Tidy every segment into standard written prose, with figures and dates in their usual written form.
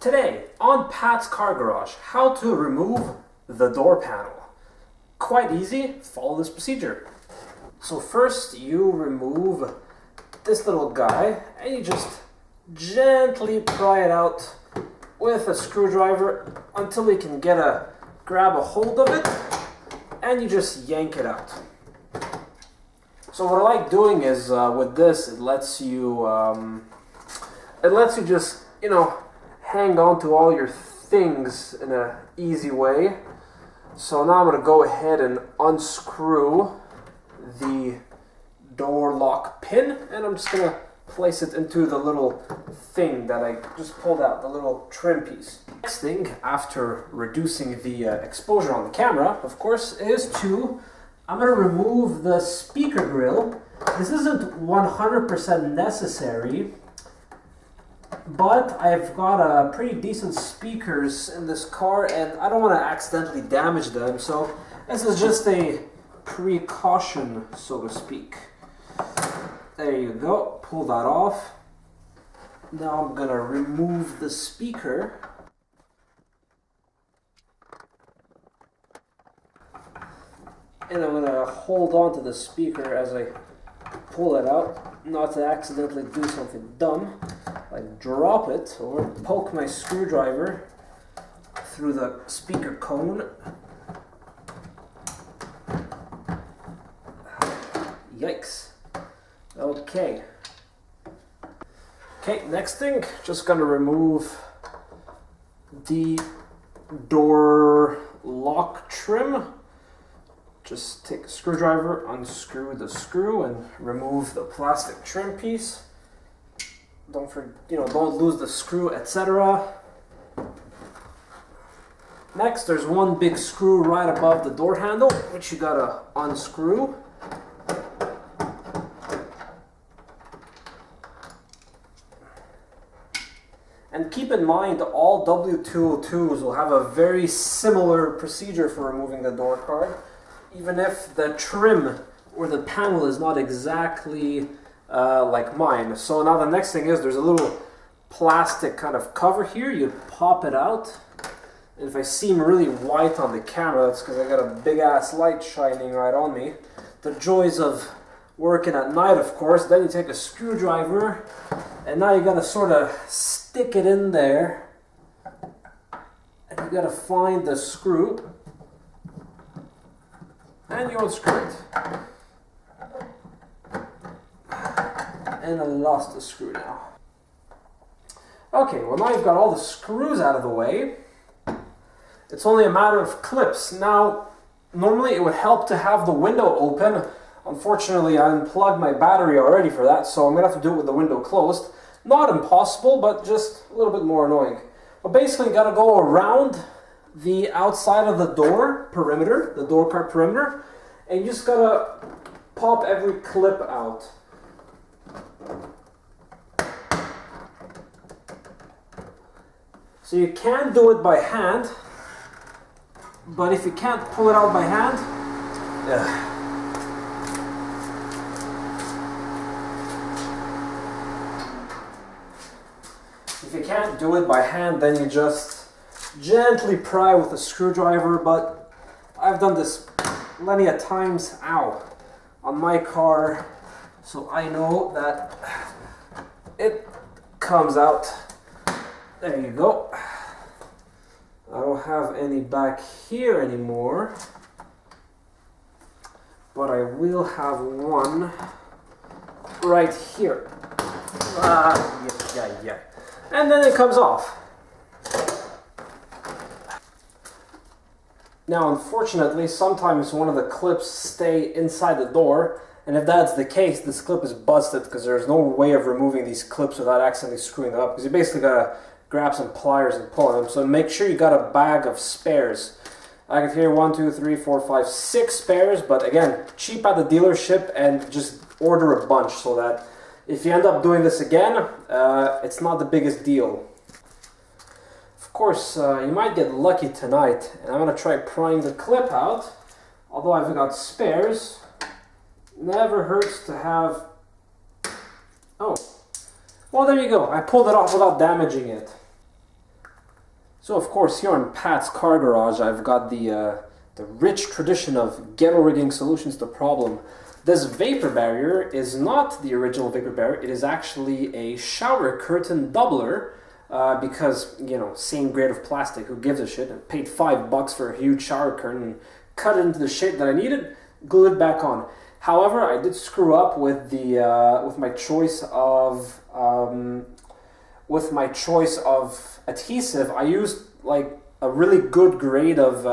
Today, on Pat's Car Garage, how to remove the door panel. Quite easy, follow this procedure. So first you remove this little guy and you just gently pry it out with a screwdriver until you can grab a hold of it, and you just yank it out. So what I like doing is with this, it lets you just, hang on to all your things in an easy way. So now I'm going to go ahead and unscrew the door lock pin, and I'm just going to place it into the little thing that I just pulled out, the little trim piece. Next thing, after reducing the exposure on the camera, of course, I'm going to remove the speaker grill. This isn't 100% necessary, but I've got pretty decent speakers in this car and I don't want to accidentally damage them, so this is just a precaution, so to speak. There you go, pull that off. Now I'm gonna remove the speaker. And I'm gonna hold on to the speaker as I pull it out, not to accidentally do something dumb, like drop it or poke my screwdriver through the speaker cone. Yikes. Okay, next thing, just gonna remove the door lock trim. Just take a screwdriver, unscrew the screw, and remove the plastic trim piece. Don't lose the screw, etc. Next, there's one big screw right above the door handle, which you gotta unscrew. And keep in mind, all W202s will have a very similar procedure for removing the door card, even if the trim or the panel is not exactly like mine. So now the next thing is, there's a little plastic kind of cover here. You pop it out. And if I seem really white on the camera, it's because I got a big ass light shining right on me. The joys of working at night, of course. Then you take a screwdriver, and now you gotta sort of stick it in there, and you gotta find the screw, and you unscrew it. And I lost the screw now. Okay, well now you've got all the screws out of the way. It's only a matter of clips. Now, normally it would help to have the window open. Unfortunately, I unplugged my battery already for that, so I'm gonna have to do it with the window closed. Not impossible, but just a little bit more annoying. But basically, you gotta go around the outside of the door perimeter, the door card perimeter, and you just gotta pop every clip out. So you can do it by hand, but if you can't pull it out by hand, if you can't do it by hand, then you just gently pry with a screwdriver, but I've done this plenty of times, on my car, so I know that it comes out. There you go. I don't have any back here anymore, but I will have one right here. Yeah. And then it comes off. Now, unfortunately, sometimes one of the clips stay inside the door, and if that's the case, this clip is busted because there's no way of removing these clips without accidentally screwing them up, because you basically gotta grab some pliers and pull them. So make sure you got a bag of spares. I can hear 1, 2, 3, 4, 5, 6 spares, but again, cheap at the dealership, and just order a bunch so that if you end up doing this again, it's not the biggest deal. Of course, you might get lucky tonight, and I'm going to try prying the clip out. Although I've got spares, never hurts to have... Oh, well there you go. I pulled it off without damaging it. So of course here on Pat's Car Garage I've got the rich tradition of ghetto rigging solutions to problem. This vapor barrier is not the original vapor barrier, it is actually a shower curtain doubler because, you know, same grade of plastic, who gives a shit? I paid $5 for a huge shower curtain and cut it into the shape that I needed, glued it back on. However, I did screw up with the with my choice of adhesive. I used like a really good grade of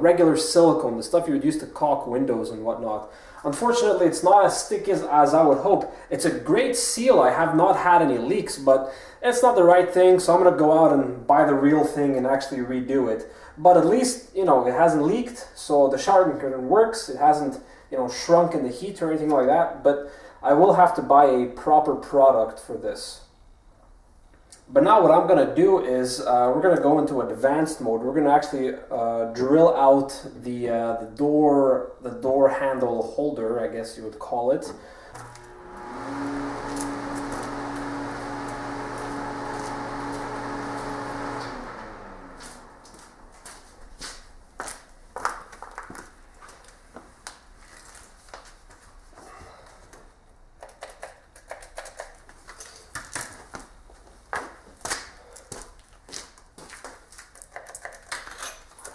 regular silicone, the stuff you would use to caulk windows and whatnot. Unfortunately, it's not as sticky as I would hope. It's a great seal. I have not had any leaks, but it's not the right thing, so I'm going to go out and buy the real thing and actually redo it. But at least, you know, it hasn't leaked, so the shower curtain works. It hasn't, you know, shrunk in the heat or anything like that, but I will have to buy a proper product for this. But now what I'm going to do is we're going to go into advanced mode. We're going to actually drill out the door handle holder, I guess you would call it.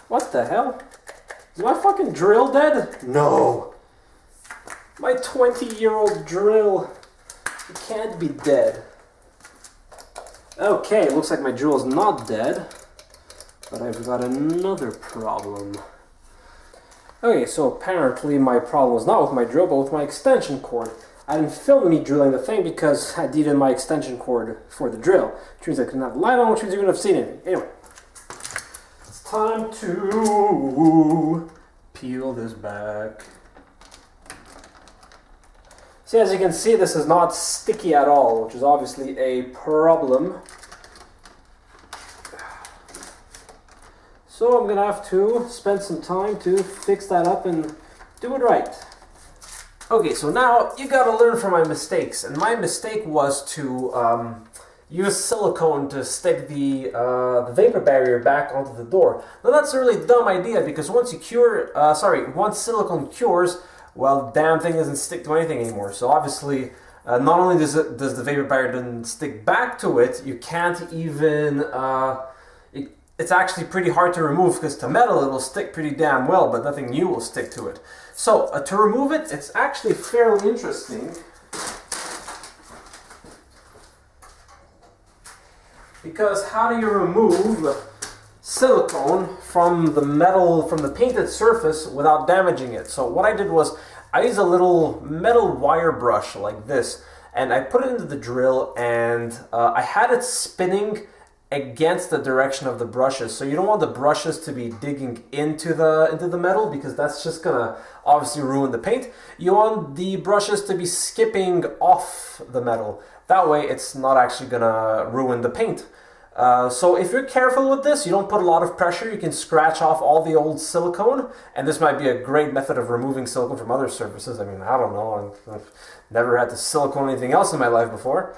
What the hell? Is my fucking drill dead? No. My 20-year-old drill. It can't be dead. Okay, looks like my drill is not dead. But I've got another problem. Okay, so apparently my problem was not with my drill, but with my extension cord. I didn't film me drilling the thing because I needed my extension cord for the drill. Which means I couldn't have the light on, which means you wouldn't have seen it. Anyway. Time to peel this back. See, as you can see, this is not sticky at all, which is obviously a problem. So I'm gonna have to spend some time to fix that up and do it right. Okay, so now you gotta learn from my mistakes, and my mistake was to use silicone to stick the vapor barrier back onto the door. Now that's a really dumb idea because once silicone cures, well, the damn thing doesn't stick to anything anymore. So obviously, not only does the vapor barrier doesn't stick back to it, you can't even. It's actually pretty hard to remove because to metal it will stick pretty damn well, but nothing new will stick to it. So to remove it, it's actually fairly interesting. Because how do you remove silicone from the metal, from the painted surface without damaging it? So what I did was I used a little metal wire brush like this, and I put it into the drill, and I had it spinning against the direction of the brushes. So you don't want the brushes to be digging into the metal because that's just gonna obviously ruin the paint. You want the brushes to be skipping off the metal. That way it's not actually gonna ruin the paint. So if you're careful with this, you don't put a lot of pressure, you can scratch off all the old silicone, and this might be a great method of removing silicone from other surfaces. I mean, I don't know, I've never had to silicone anything else in my life before.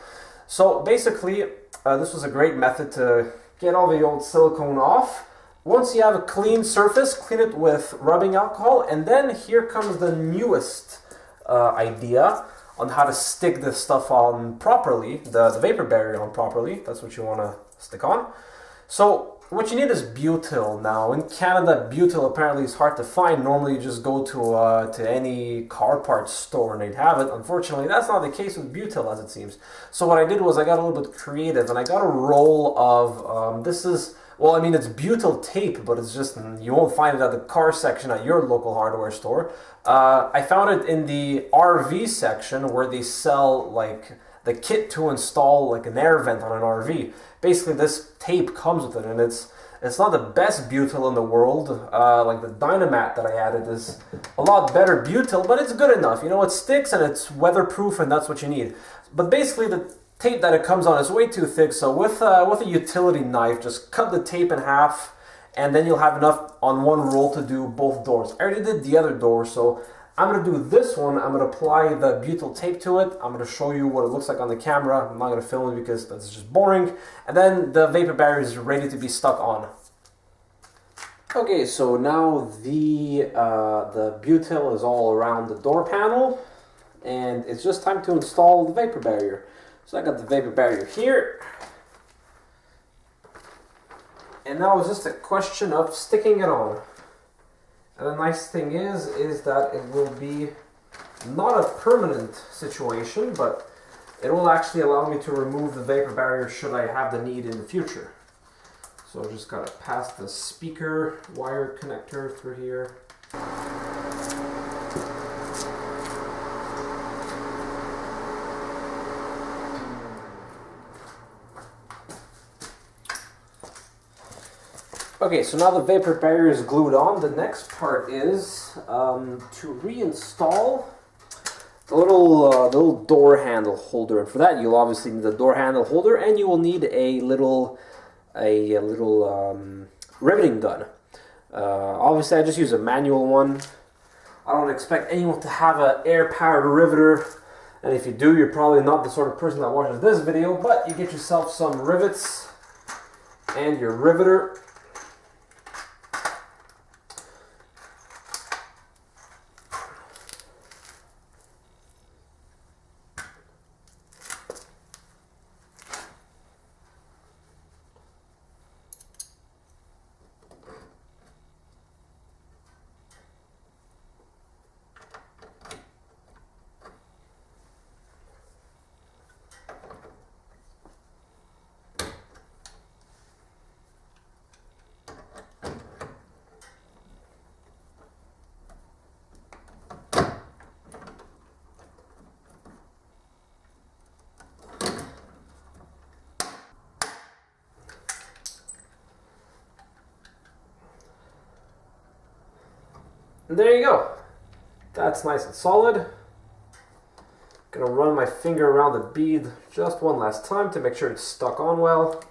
So basically, this was a great method to get all the old silicone off. Once you have a clean surface, clean it with rubbing alcohol, and then here comes the newest idea on how to stick this stuff on properly, the vapor barrier on properly. That's what you want to stick on. So what you need is butyl. Now in Canada, butyl apparently is hard to find. Normally you just go to any car parts store and they'd have it. Unfortunately, that's not the case with butyl, as it seems. So what I did was I got a little bit creative and I got a roll of well, I mean, it's butyl tape, but it's just, you won't find it at the car section at your local hardware store. I found it in the RV section where they sell like the kit to install like an air vent on an RV. Basically, this tape comes with it, and it's not the best butyl in the world. Like the Dynamat that I added is a lot better butyl, but it's good enough. You know, it sticks and it's weatherproof, and that's what you need. But basically, the tape that it comes on is way too thick, so with a utility knife, just cut the tape in half, and then you'll have enough on one roll to do both doors. I already did the other door, so I'm going to do this one. I'm going to apply the butyl tape to it. I'm going to show you what it looks like on the camera. I'm not going to film it because that's just boring. And then the vapor barrier is ready to be stuck on. Okay, so now the butyl is all around the door panel, and it's just time to install the vapor barrier. So I got the vapor barrier here, and now it's just a question of sticking it on. And the nice thing is that it will be not a permanent situation, but it will actually allow me to remove the vapor barrier should I have the need in the future. So I just gotta pass the speaker wire connector through here. Okay, so now the vapor barrier is glued on. The next part is to reinstall the little door handle holder. And for that, you'll obviously need the door handle holder, and you will need a little riveting gun. Obviously, I just use a manual one. I don't expect anyone to have an air-powered riveter, and if you do, you're probably not the sort of person that watches this video, but you get yourself some rivets and your riveter. And there you go. That's nice and solid. Gonna run my finger around the bead just one last time to make sure it's stuck on well.